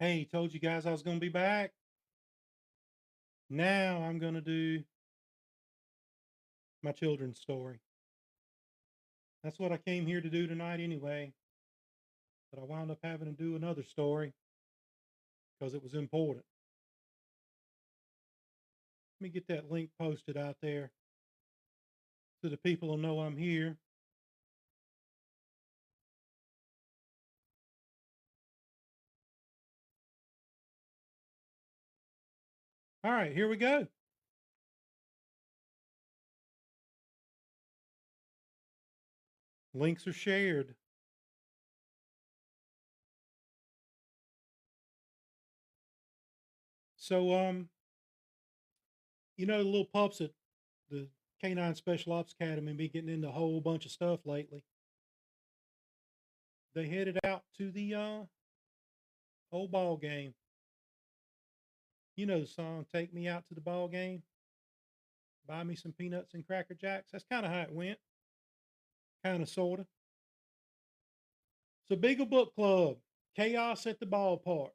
Hey, told you guys I was going to be back. Now I'm going to do my children's story. That's what I came here to do tonight anyway. But I wound up having to do another story because it was important. Let me get that link posted out there so the people will know I'm here. All right, here we go. Links are shared. So, the little pups at the K9 Special O.P.S Academy be getting into a whole bunch of stuff lately. They headed out to the old ball game. You know the song, Take Me Out to the Ball Game, Buy Me Some Peanuts and Cracker Jacks. That's kind of how it went, kind of, sort of. So, Beagle Book Club, Chaos at the Ballpark.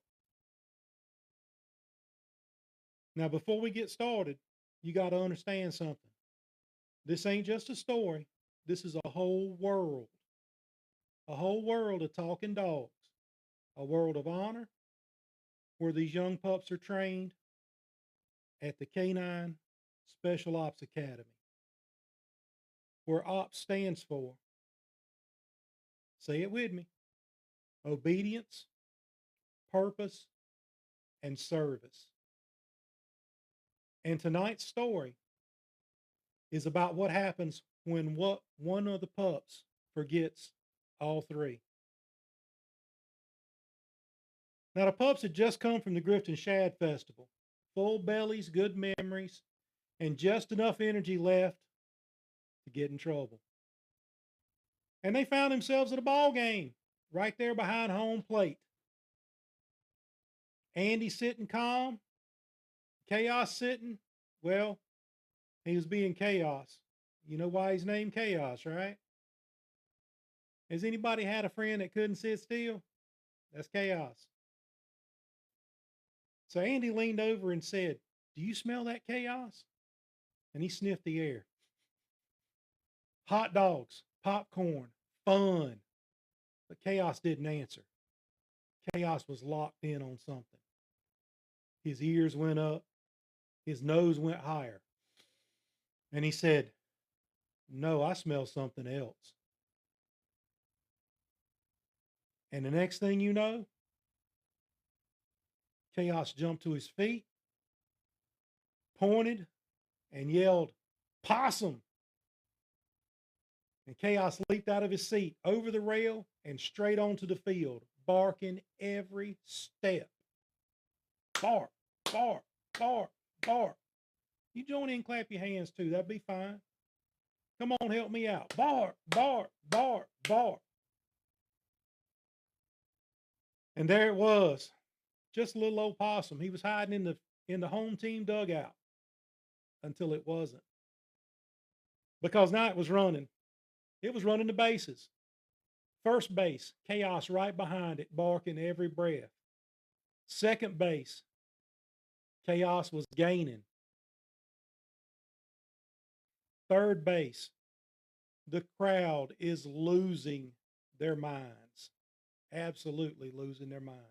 Now, before we get started, you got to understand something. This ain't just a story, this is a whole world of talking dogs, a world of honor where these young pups are trained at the K9 Special O.P.S Academy, where O.P.S stands for, say it with me, obedience, purpose, and service. And tonight's story is about what happens when one of the pups forgets all three. Now, the pups had just come from the Grifton Shad Festival, full bellies, good memories, and just enough energy left to get in trouble. And they found themselves at a ball game right there behind home plate. Andy sitting calm, Chaos sitting, well, he was being chaos. You know why he's named Chaos, right? Has anybody had a friend that couldn't sit still? That's chaos. So Andy leaned over and said, "Do you smell that chaos?" And he sniffed the air. Hot dogs, popcorn, fun. But Chaos didn't answer. Chaos was locked in on something. His ears went up, his nose went higher. And he said, "No, I smell something else." And the next thing you know, Chaos jumped to his feet, pointed, and yelled, "Possum!" And Chaos leaped out of his seat, over the rail, and straight onto the field, barking every step. Bark, bark, bark, bark. You join in and clap your hands too. That'd be fine. Come on, help me out. Bark, bark, bark, bark. And there it was. Just a little old possum. He was hiding in the home team dugout until it wasn't. Because now it was running. It was running the bases. First base, Chaos right behind it, barking every breath. Second base, Chaos was gaining. Third base, the crowd is losing their minds. Absolutely losing their minds.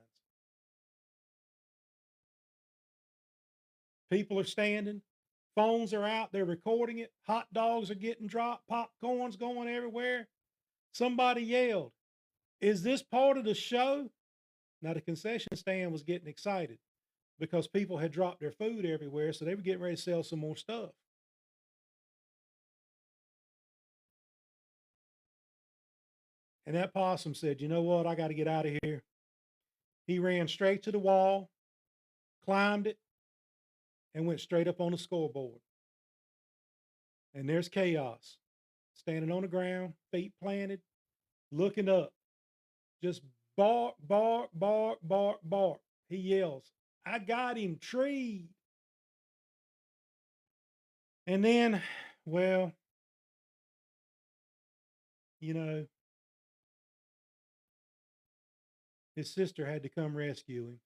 People are standing, phones are out, they're recording it, hot dogs are getting dropped, popcorn's going everywhere. Somebody yelled, "Is this part of the show?" Now, the concession stand was getting excited because people had dropped their food everywhere, so they were getting ready to sell some more stuff. And that possum said, "You know what? I got to get out of here." He ran straight to the wall, climbed it, and went straight up on the scoreboard. And there's Chaos standing on the ground, feet planted, looking up, just bark, bark, bark, bark, bark. He yells, "I got him treed." And then, well, you know, his sister had to come rescue him.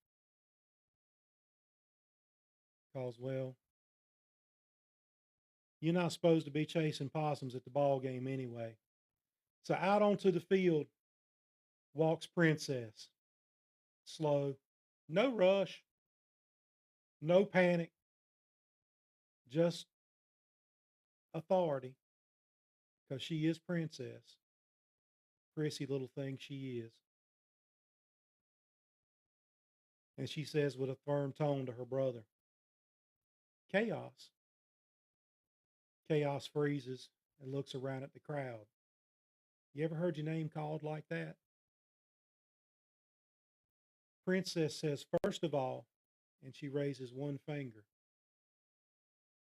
because, well, you're not supposed to be chasing possums at the ball game anyway. So out onto the field walks Princess, slow, no rush, no panic, just authority, because she is Princess, prissy little thing she is. And she says with a firm tone to her brother, Chaos. Chaos freezes and looks around at the crowd. You ever heard your name called like that? Princess says, first of all, and she raises one finger,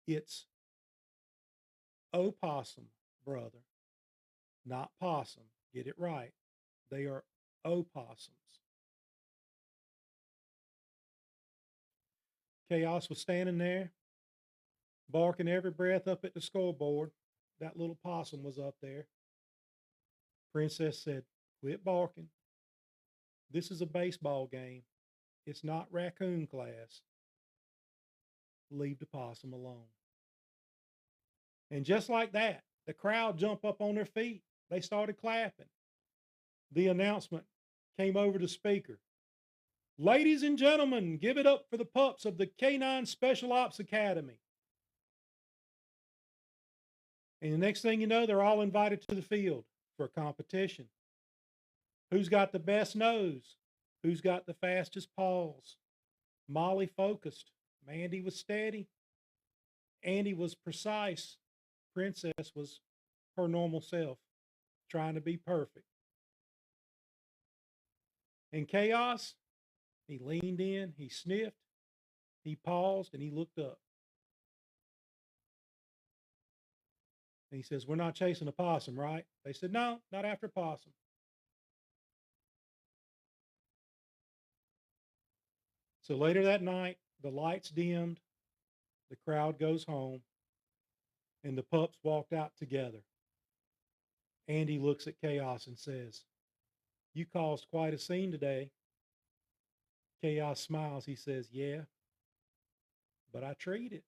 it's opossum, brother, not possum. Get it right. They are opossums. Chaos was standing there, barking every breath up at the scoreboard. That little possum was up there. Princess said, quit barking. This is a baseball game. It's not raccoon class. Leave the possum alone. And just like that, the crowd jumped up on their feet. They started clapping. The announcement came over the speaker. Ladies and gentlemen, give it up for the pups of the K9 Special O.P.S Academy. And the next thing you know, they're all invited to the field for a competition. Who's got the best nose? Who's got the fastest paws? Molly focused. Mandy was steady. Andy was precise. Princess was her normal self, trying to be perfect. In chaos, he leaned in, he sniffed, he paused, and he looked up. And he says, we're not chasing a possum, right? They said, no, not after possum. So later that night, the lights dimmed, the crowd goes home, and the pups walked out together. Andy looks at Chaos and says, you caused quite a scene today. Chaos smiles. He says, yeah, but I treat it.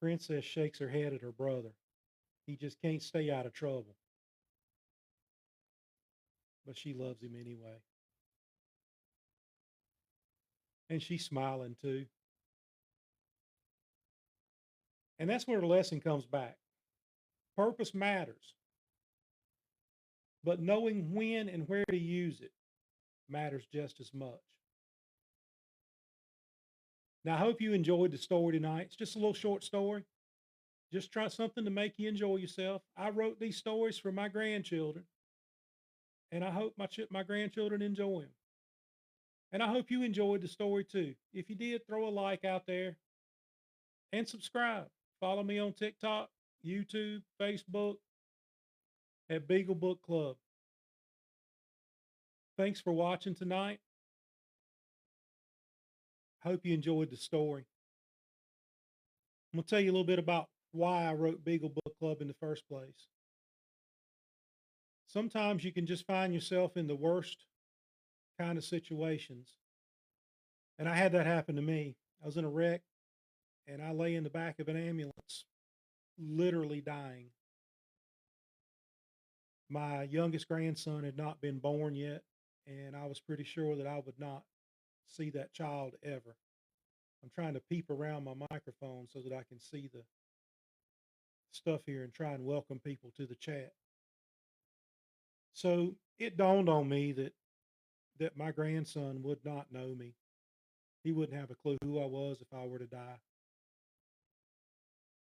Princess shakes her head at her brother. He just can't stay out of trouble. But she loves him anyway. And she's smiling too. And that's where the lesson comes back. Purpose matters, but knowing when and where to use it matters just as much. Now, I hope you enjoyed the story tonight. It's just a little short story. Just try something to make you enjoy yourself. I wrote these stories for my grandchildren, and I hope my grandchildren enjoy them. And I hope you enjoyed the story too. If you did, throw a like out there and subscribe. Follow me on TikTok, YouTube, Facebook at Beagle Book Club. Thanks for watching tonight. Hope you enjoyed the story. I'm going to tell you a little bit about why I wrote Beagle Book Club in the first place. Sometimes you can just find yourself in the worst kind of situations. And I had that happen to me. I was in a wreck and I lay in the back of an ambulance, literally dying. My youngest grandson had not been born yet, and I was pretty sure that I would not see that child ever. I'm trying to peep around my microphone so that I can see the stuff here and try and welcome people to the chat. So it dawned on me that my grandson would not know me. He wouldn't have a clue who I was if I were to die.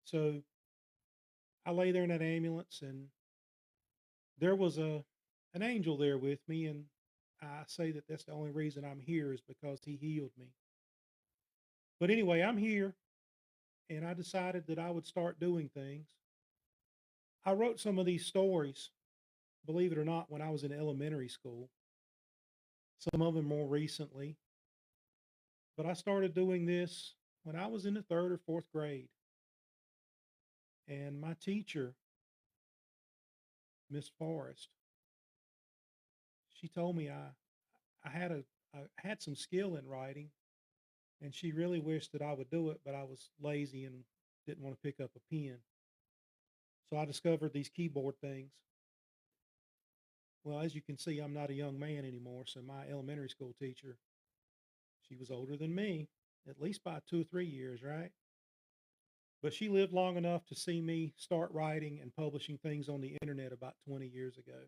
So I lay there in that ambulance, and there was an angel there with me, and I say that that's the only reason I'm here is because he healed me. But anyway, I'm here, and I decided that I would start doing things. I wrote some of these stories, believe it or not, when I was in elementary school, some of them more recently. But I started doing this when I was in the third or fourth grade. And my teacher, Miss Forrest, she told me I had some skill in writing, and she really wished that I would do it, but I was lazy and didn't want to pick up a pen. So I discovered these keyboard things. Well, as you can see, I'm not a young man anymore. So my elementary school teacher, she was older than me, at least by 2 or 3 years, right? But she lived long enough to see me start writing and publishing things on the internet about 20 years ago.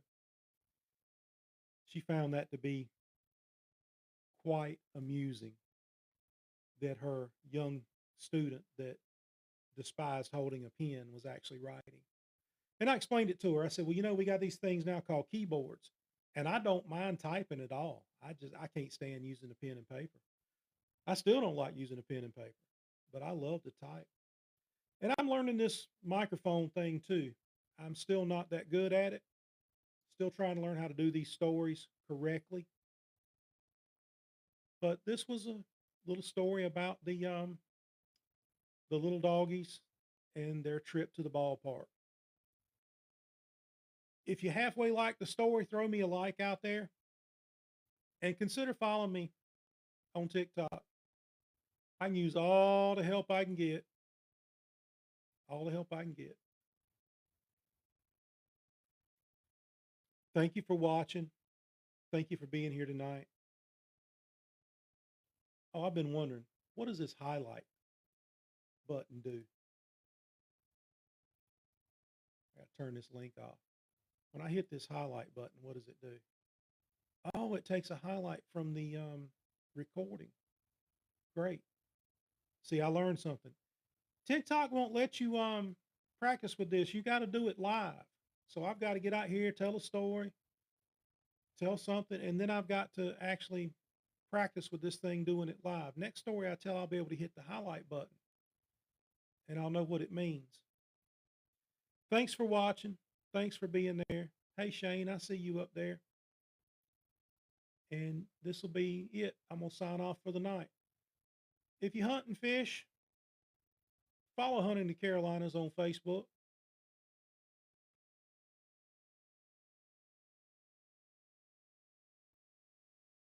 She found that to be quite amusing that her young student that despised holding a pen was actually writing. And I explained it to her. I said, "Well, we got these things now called keyboards, and I don't mind typing at all. I can't stand using a pen and paper. I still don't like using a pen and paper, but I love to type. And I'm learning this microphone thing too. I'm still not that good at it. Still trying to learn how to do these stories correctly. But this was a little story about the little doggies and their trip to the ballpark. If you halfway like the story, throw me a like out there and consider following me on TikTok. I can use all the help I can get, all the help I can get. Thank you for watching. Thank you for being here tonight. Oh, I've been wondering, what does this highlight button do? I got to turn this link off. When I hit this highlight button, what does it do? Oh, it takes a highlight from the recording. Great. See, I learned something. TikTok won't let you practice with this. You got to do it live. So I've got to get out here, tell a story, tell something, and then I've got to actually practice with this thing doing it live. Next story I tell, I'll be able to hit the highlight button and I'll know what it means. Thanks for watching. Thanks for being there. Hey, Shane, I see you up there. And this will be it. I'm going to sign off for the night. If you hunt and fish, follow Hunting the Carolinas on Facebook.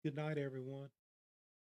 Good night, everyone.